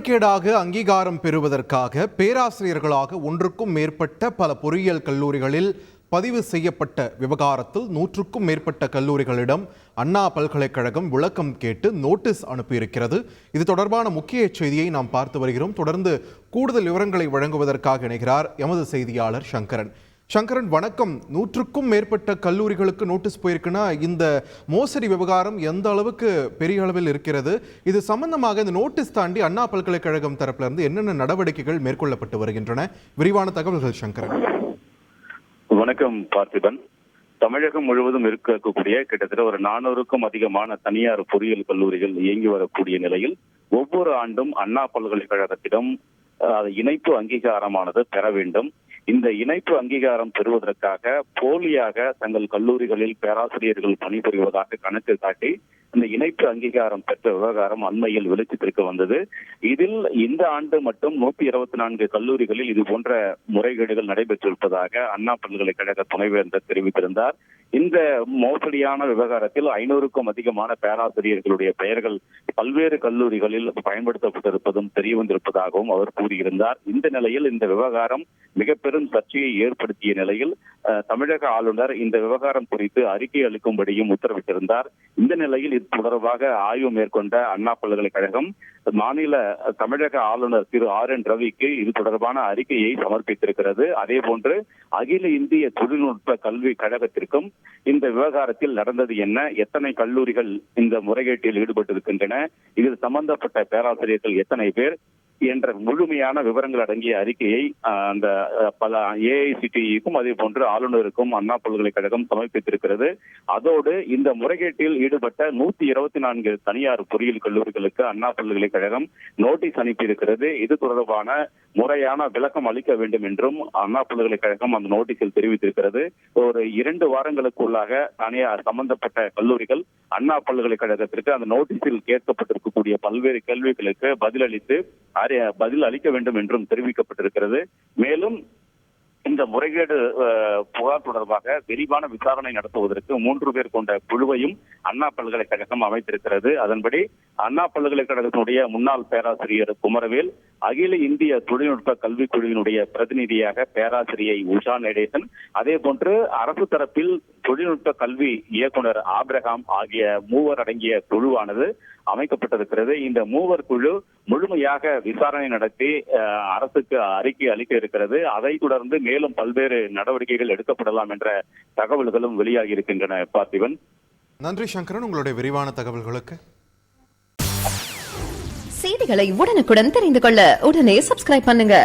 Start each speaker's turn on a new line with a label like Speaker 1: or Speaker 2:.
Speaker 1: முறைகேடாக அங்கீகாரம் பெறுவதற்காக பேராசிரியர்களாக ஒன்றுக்கும் மேற்பட்ட பல பொறியியல் கல்லூரிகளில் பதிவு செய்யப்பட்ட விவகாரத்தில் 100க்கும் மேற்பட்ட கல்லூரிகளிடம் அண்ணா பல்கலைக்கழகம் விளக்கம் கேட்டு நோட்டீஸ் அனுப்பியிருக்கிறது. இது தொடர்பான முக்கிய செய்தியை நாம் பார்த்து வருகிறோம். தொடர்ந்து கூடுதல் விவரங்களை வழங்குவதற்காக இணைகிறார் எமது செய்தியாளர் சங்கரன். சங்கரன், வணக்கம். 100க்கும் மேற்பட்ட கல்லூரிகளுக்கு நோட்டீஸ் போயிருக்குன்னா இந்த மோசடி விவகாரம் எந்த அளவுக்கு பெரிய அளவில் இருக்கிறது? இது சம்பந்தமாக இந்த நோட்டீஸ் தாண்டி அண்ணா பல்கலைக்கழகம் தரப்புல இருந்து என்னென்ன நடவடிக்கைகள் மேற்கொள்ளப்பட்டு வருகின்றன? விரிவான தகவல்கள் சங்கரன்.
Speaker 2: வணக்கம் பார்த்திபன். தமிழகம் முழுவதும் இருக்கக்கூடிய கிட்டத்தட்ட ஒரு 400க்கும் அதிகமான தனியார் பொறியியல் கல்லூரிகள் இயங்கி வரக்கூடிய நிலையில் ஒவ்வொரு ஆண்டும் அண்ணா பல்கலைக்கழகத்திடம் இணைப்பு அங்கீகாரமானது பெற வேண்டும். இந்த இணைப்பு அங்கீகாரம் பெறுவதற்காக போலியாக தங்கள் கல்லூரிகளில் பேராசிரியர்கள் பணிபுரிவதாக கணக்கு காட்டி இந்த இணைப்பு அங்கீகாரம் பெற்ற விவகாரம் அண்மையில் வெளிச்சத்திற்கு வந்தது. இதில் இந்த ஆண்டு மட்டும் 124 கல்லூரிகளில் இது போன்ற முறைகேடுகள் நடைபெற்றிருப்பதாக அண்ணா பல்கலைக்கழக துணைவேந்தர் தெரிவித்திருந்தார். இந்த மோசடியான விவகாரத்தில் 500க்கும் அதிகமான பேராசிரியர்களுடைய பெயர்கள் பல்வேறு கல்லூரிகளில் பயன்படுத்தப்பட்டிருப்பதும் தெரியவந்திருப்பதாகவும் அவர் கூறியிருந்தார். இந்த நிலையில் இந்த விவகாரம் மிக பெரும் சர்ச்சையை ஏற்படுத்திய நிலையில் தமிழக ஆளுநர் இந்த விவகாரம் குறித்து அறிக்கை அளிக்கும்படியும் உத்தரவிட்டிருந்தார். இந்த நிலையில் இது தொடர்பாக ஆய்வு மேற்கொண்ட அண்ணா பல்கலைக்கழகம் மாநில தமிழக ஆளுநர் திரு RN ரவிக்கு இது தொடர்பான அறிக்கையை சமர்ப்பித்திருக்கிறது. அதே போன்று அகில இந்திய தொழில்நுட்ப கல்வி கழகத்திற்கும் இந்த விவகாரத்தில் நடந்தது என்ன, எத்தனை கல்லூரிகள் இந்த முறைகேட்டில் ஈடுபட்டிருக்கின்றன, இதில் சம்பந்தப்பட்ட பேராசிரியர்கள் எத்தனை பேர் என்ற முழுமையான விவரங்கள் அடங்கிய அறிக்கையை அந்த பல AICTEக்கும் அதே போன்று ஆளுநருக்கும் அண்ணா பல்கலைக்கழகம் சமர்ப்பித்திருக்கிறது. அதோடு இந்த முறைகேட்டில் ஈடுபட்ட 124 தனியார் பொறியியல் கல்லூரிகளுக்கு அண்ணா பல்கலைக்கழகம் நோட்டீஸ் அனுப்பியிருக்கிறது. இது தொடர்பான முறையான விளக்கம் அளிக்க வேண்டும் என்றும் அண்ணா பல்கலைக்கழகம் அந்த நோட்டீஸில் தெரிவித்திருக்கிறது. ஒரு 2 வாரங்களுக்குள்ளாக தனியார் சம்பந்தப்பட்ட கல்லூரிகள் அண்ணா பல்கலைக்கழகத்திற்கு அந்த நோட்டீஸில் கேட்கப்பட்டிருக்கக்கூடிய பல்வேறு கேள்விகளுக்கு பதில் அளிக்க வேண்டும் என்றும் தெரிவிக்கப்பட்டிருக்கிறது. மேலும் இந்த முறைகேடு புகார் தொடர்பாக விரிவான விசாரணை நடத்துவதற்கு 3 பேர் கொண்ட குழுவையும் அண்ணா பல்கலைக்கழகம் அமைத்திருக்கிறது. அதன்படி அண்ணா பல்கலைக்கழகத்தினுடைய முன்னாள் பேராசிரியர் குமரவேல், அகில இந்திய தொழில்நுட்ப கல்விக் குழுவினுடைய பிரதிநிதியாக பேராசிரியை உஷா நடேசன், அதே போன்று அரசு தரப்பில் தொழில்நுட்ப கல்வி இயக்குனர் ஆப்ரஹாம் ஆகிய 3 அடங்கிய குழுவானது அமைக்கப்பட்டிருக்கிறது. இந்த 3 குழு முழுமையாக விசாரணை நடத்தி அரசுக்கு அறிக்கை அளிக்க இருக்கிறது. அதைத் தொடர்ந்து மேலும் பல்வேறு நடவடிக்கைகள் எடுக்கப்படலாம் என்ற தகவல்களும் வெளியாகி இருக்கின்றன. பார்த்திபன்,
Speaker 1: நன்றி சங்கரன், உங்களுடைய விரிவான தகவல்களுக்கு.
Speaker 3: செய்திகளை உடனுக்குடன் தெரிந்து கொள்ள உடனே சப்ஸ்கிரைப் பண்ணுங்க.